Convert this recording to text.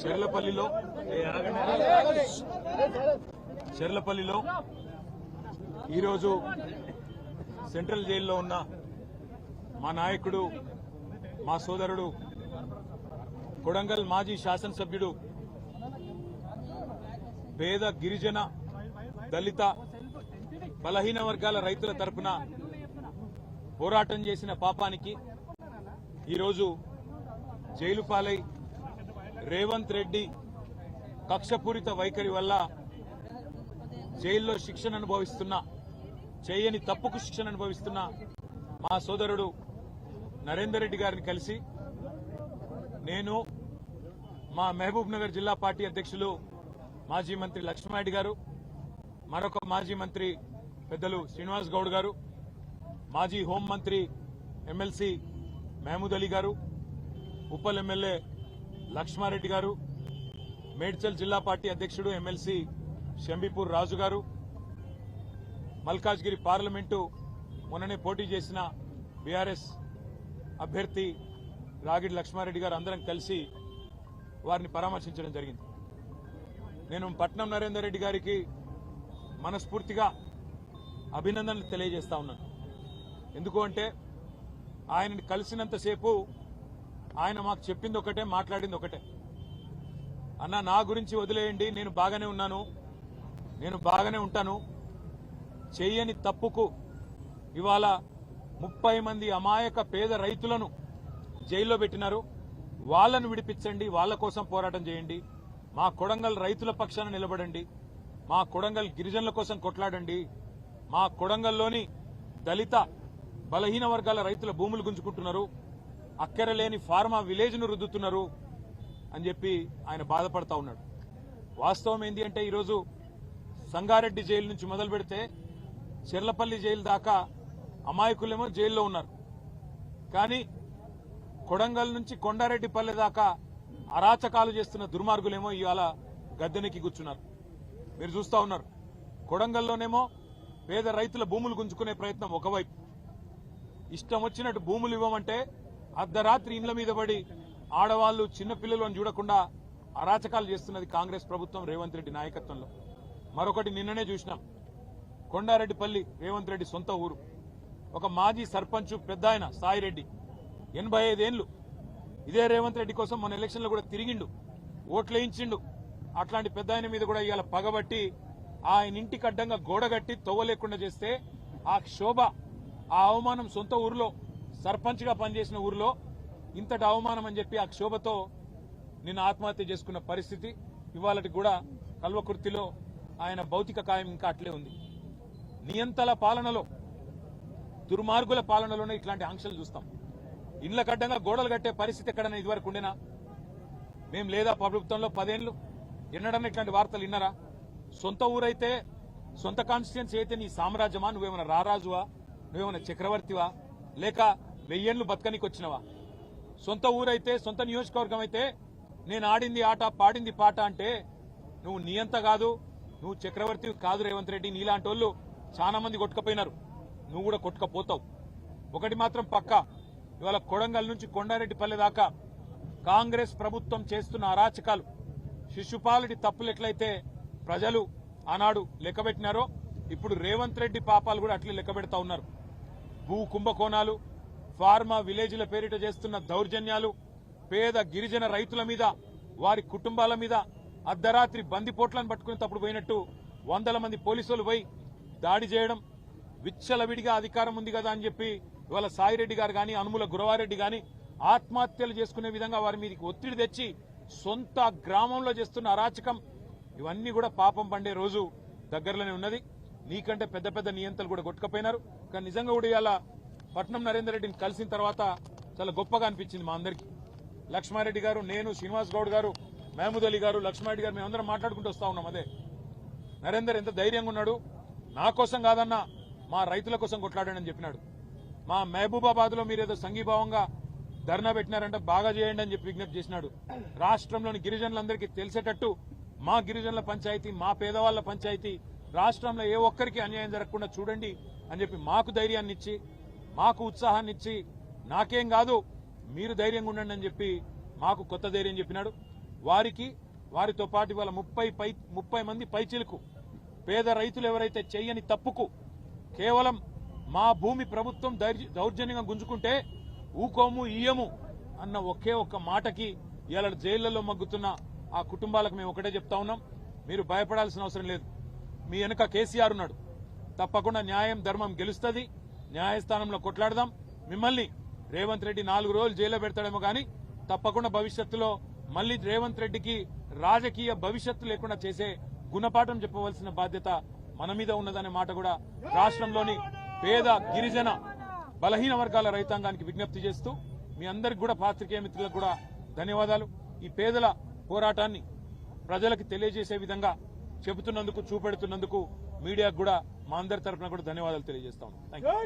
చెర్లపల్లిలో ఈరోజు సెంట్రల్ జైల్లో ఉన్న మా నాయకుడు, మా సోదరుడు, కొడంగల్ మాజీ శాసనసభ్యుడు, పేద గిరిజన దళిత బలహీన వర్గాల రైతుల తరపున పోరాటం చేసిన పాపానికి ఈరోజు జైలు పాలై రేవంత్ రెడ్డి కక్షపూరిత వైఖరి వల్ల జైల్లో శిక్షణ అనుభవిస్తున్న, చేయని తప్పుకు శిక్షణ అనుభవిస్తున్న మా సోదరుడు నరేందర్ రెడ్డి గారిని కలిసి నేను, మా మహబూబ్ నగర్ జిల్లా పార్టీ అధ్యక్షులు మాజీ మంత్రి లక్ష్మారెడ్డి గారు, మరొక మాజీ మంత్రి పెద్దలు శ్రీనివాస్ గౌడ్ గారు, మాజీ హోంమంత్రి ఎమ్మెల్సీ మహమూద్ అలీ గారు, ఉప్పల్ ఎమ్మెల్యే లక్ష్మారెడ్డి గారు, మేడ్చల్ జిల్లా పార్టీ అధ్యక్షుడు ఎమ్మెల్సీ షంబీపూర్ రాజు గారు, మల్కాజ్గిరి పార్లమెంటు మొన్ననే పోటీ చేసిన బీఆర్ఎస్ అభ్యర్థి రాగిడి లక్ష్మారెడ్డి గారు అందరం కలిసి వారిని పరామర్శించడం జరిగింది. నేను పట్నం నరేందర్ రెడ్డి గారికి మనస్ఫూర్తిగా అభినందనలు తెలియజేస్తా ఉన్నాను. ఎందుకు అంటే ఆయనని కలిసినంతసేపు ఆయన మాకు చెప్పింది ఒకటే, మాట్లాడింది ఒకటే. అన్న, నా గురించి వదిలేయండి, నేను బాగానే ఉన్నాను, నేను బాగానే ఉంటాను, చెయ్యని తప్పుకు ఇవాళ 30 మంది అమాయక పేద రైతులను జైల్లో పెట్టినారు, వాళ్లను విడిపించండి, వాళ్ల కోసం పోరాటం చేయండి, మా కొడంగల్ రైతుల పక్షాన నిలబడండి, మా కొడంగల్ గిరిజనుల కోసం కొట్లాడండి, మా కొడంగల్లోని దళిత బలహీన వర్గాల రైతుల భూములు గుంజుకుంటున్నారు, అక్కరలేని ఫార్మా విలేజ్ను రుద్దుతున్నారు అని చెప్పి ఆయన బాధపడతా ఉన్నాడు. వాస్తవం ఏంటి అంటే ఈరోజు సంగారెడ్డి జైలు నుంచి మొదలు పెడితే చెర్లపల్లి జైలు దాకా అమాయకులేమో జైల్లో ఉన్నారు, కానీ కొడంగల్ నుంచి కొండారెడ్డిపల్లె దాకా అరాచకాలు చేస్తున్న దుర్మార్గులేమో ఇవాళ గద్దెనెక్కి కూర్చున్నారు. మీరు చూస్తా ఉన్నారు, కొడంగల్లోనేమో పేద రైతుల భూములు గుంజుకునే ప్రయత్నం ఒకవైపు, ఇష్టం వచ్చినట్టు భూములు ఇవ్వమంటే అర్ధరాత్రి ఇండ్ల మీద పడి ఆడవాళ్లు చిన్నపిల్లలను చూడకుండా అరాచకాలు చేస్తున్నది కాంగ్రెస్ ప్రభుత్వం రేవంత్ రెడ్డి నాయకత్వంలో. మరొకటి నిన్ననే చూసినాం, కొండారెడ్డిపల్లి రేవంత్ రెడ్డి సొంత ఊరు, ఒక మాజీ సర్పంచ్ పెద్ద ఆయన సాయిరెడ్డి 85 ఏళ్లు ఇదే రేవంత్ రెడ్డి కోసం మన ఎలక్షన్లో కూడా తిరిగిండు, ఓట్లేయించిండు. అట్లాంటి పెద్ద ఆయన మీద కూడా ఇవాళ పగబట్టి ఆయన ఇంటికి అడ్డంగా గోడగట్టి తవ్వలేకుండా చేస్తే ఆ క్షోభ, ఆ అవమానం సొంత ఊరిలో సర్పంచ్గా పనిచేసిన ఊరిలో ఇంతటి అవమానం అని చెప్పి ఆ క్షోభతో నిన్న ఆత్మహత్య చేసుకున్న పరిస్థితి. ఇవాళకి కూడా కల్వకుర్తిలో ఆయన భౌతిక కాయం ఇంకా అట్లే ఉంది. నియంతల పాలనలో, దుర్మార్గుల పాలనలోనే ఇట్లాంటి ఆంక్షలు చూస్తాం. ఇండ్ల కడ్డంగా గోడలు కట్టే పరిస్థితి ఎక్కడన్నా ఇదివరకు ఉండేనా? మేం లేదా ప్రభుత్వంలో 10 ఏళ్లు ఎన్నడన్నా ఇట్లాంటి వార్తలు విన్నారా? సొంత ఊరైతే, సొంత కాన్స్టిట్యున్సీ అయితే నీ సామ్రాజ్యమా? నువ్వేమైనా రారాజువా? నువ్వేమైనా చక్రవర్తివా? లేక 1000 ఏళ్లు బతకనికి వచ్చినవా? సొంత ఊరైతే, సొంత నియోజకవర్గం అయితే నేను ఆడింది ఆట, పాడింది పాట అంటే నువ్వు నియంత కాదు, నువ్వు చక్రవర్తి కాదు రేవంత్ రెడ్డి. నీలాంటి వాళ్ళు చాలా మంది కొట్టుకపోయినారు, నువ్వు కూడా కొట్టుకపోతావు. ఒకటి మాత్రం పక్కా, ఇవాళ కొడంగల్ నుంచి కొండారెడ్డిపల్లె దాకా కాంగ్రెస్ ప్రభుత్వం చేస్తున్న అరాచకాలు, శిశుపాలుడి తప్పులు ఎట్లయితే ప్రజలు ఆనాడు లెక్కబెట్టినారో ఇప్పుడు రేవంత్ రెడ్డి పాపాలు కూడా అట్లే లెక్కబెడతా ఉన్నారు. భూ కుంభకోణాలు, ఫార్మా విలేజ్ల పేరిట చేస్తున్న దౌర్జన్యాలు, పేద గిరిజన రైతుల మీద, వారి కుటుంబాల మీద అర్ధరాత్రి బందిపోట్లను పట్టుకుని తప్పుడు పోయినట్టు 100 మంది పోలీసులు పోయి దాడి చేయడం, విచ్చలవిడిగా అధికారం ఉంది కదా అని చెప్పి ఇవాళ సాయిరెడ్డి గారు కానీ, అనుముల గురవారెడ్డి కానీ ఆత్మహత్యలు చేసుకునే విధంగా వారి మీదకి ఒత్తిడి తెచ్చి సొంత గ్రామంలో చేస్తున్న అరాచకం, ఇవన్నీ కూడా పాపం పండే రోజు దగ్గరలోనే ఉన్నది. నీకంటే పెద్ద పెద్ద నియంతలు కూడా కొట్టుకపోయినారు. కానీ నిజంగా కూడా ఇవాళ పట్నం నరేందర్ రెడ్డిని కలిసిన తర్వాత చాలా గొప్పగా అనిపించింది మా అందరికీ. లక్ష్మారెడ్డి గారు, నేను, శ్రీనివాస్ గౌడ్ గారు, మహమూద్ అలీ గారు, లక్ష్మారెడ్డి గారు మేమందరం మాట్లాడుకుంటూ వస్తా ఉన్నాం. అదే నరేందర్ ఎంత ధైర్యంగా ఉన్నాడు, నా కోసం కాదన్నా మా రైతుల కోసం కొట్లాడానని చెప్పినాడు. మా మహబూబాబాద్ లో మీరేదో సంఘీభావంగా ధర్నా పెట్టినారంటే బాగా చేయండి అని చెప్పి విజ్ఞప్తి చేసినాడు. రాష్ట్రంలోని గిరిజనులందరికీ తెలిసేటట్టు మా గిరిజనుల పంచాయతీ, మా పేదవాళ్ల పంచాయతీ, రాష్ట్రంలో ఏ ఒక్కరికి అన్యాయం జరగకుండా చూడండి అని చెప్పి మాకు ధైర్యాన్ని ఇచ్చి, మాకు ఉత్సాహాన్ని ఇచ్చి, నాకేం కాదు మీరు ధైర్యంగా ఉండండి అని చెప్పి మాకు కొత్త ధైర్యం చెప్పినాడు. వారితో పాటు ఇవాళ 30 మంది పైచిలకు పేద రైతులు ఎవరైతే చెయ్యని తప్పుకు కేవలం మా భూమి ప్రభుత్వం దౌర్జన్యంగా గుంజుకుంటే ఊకోము ఇయ్యము అన్న ఒకే ఒక్క మాటకి ఇవాళ జైళ్లలో మగ్గుతున్న ఆ కుటుంబాలకు మేము ఒకటే చెప్తా ఉన్నాం, మీరు భయపడాల్సిన అవసరం లేదు. మీ వెనుక కేసీఆర్ ఉన్నాడు. తప్పకుండా న్యాయం ధర్మం గెలుస్తుంది. న్యాయస్థానంలో కొట్లాడదాం. మిమ్మల్ని రేవంత్ రెడ్డి 4 రోజులు జైల్లో పెడతాడేమో కానీ తప్పకుండా భవిష్యత్తులో మళ్లీ రేవంత్ రెడ్డికి రాజకీయ భవిష్యత్తు లేకుండా చేసే గుణపాఠం చెప్పవలసిన బాధ్యత మన మీద ఉన్నదనే మాట కూడా రాష్ట్రంలోని పేద గిరిజన బలహీన వర్గాల రైతాంగానికి విజ్ఞప్తి చేస్తూ మీ అందరికి కూడా పాత్రికేయ మిత్రులకు కూడా ధన్యవాదాలు. ఈ పేదల పోరాటాన్ని ప్రజలకు తెలియజేసే విధంగా చెబుతున్నందుకు, చూపెడుతున్నందుకు మీడియాకు కూడా మా అందరి తరఫున కూడా ధన్యవాదాలు తెలియజేస్తాను. థాంక్యూ.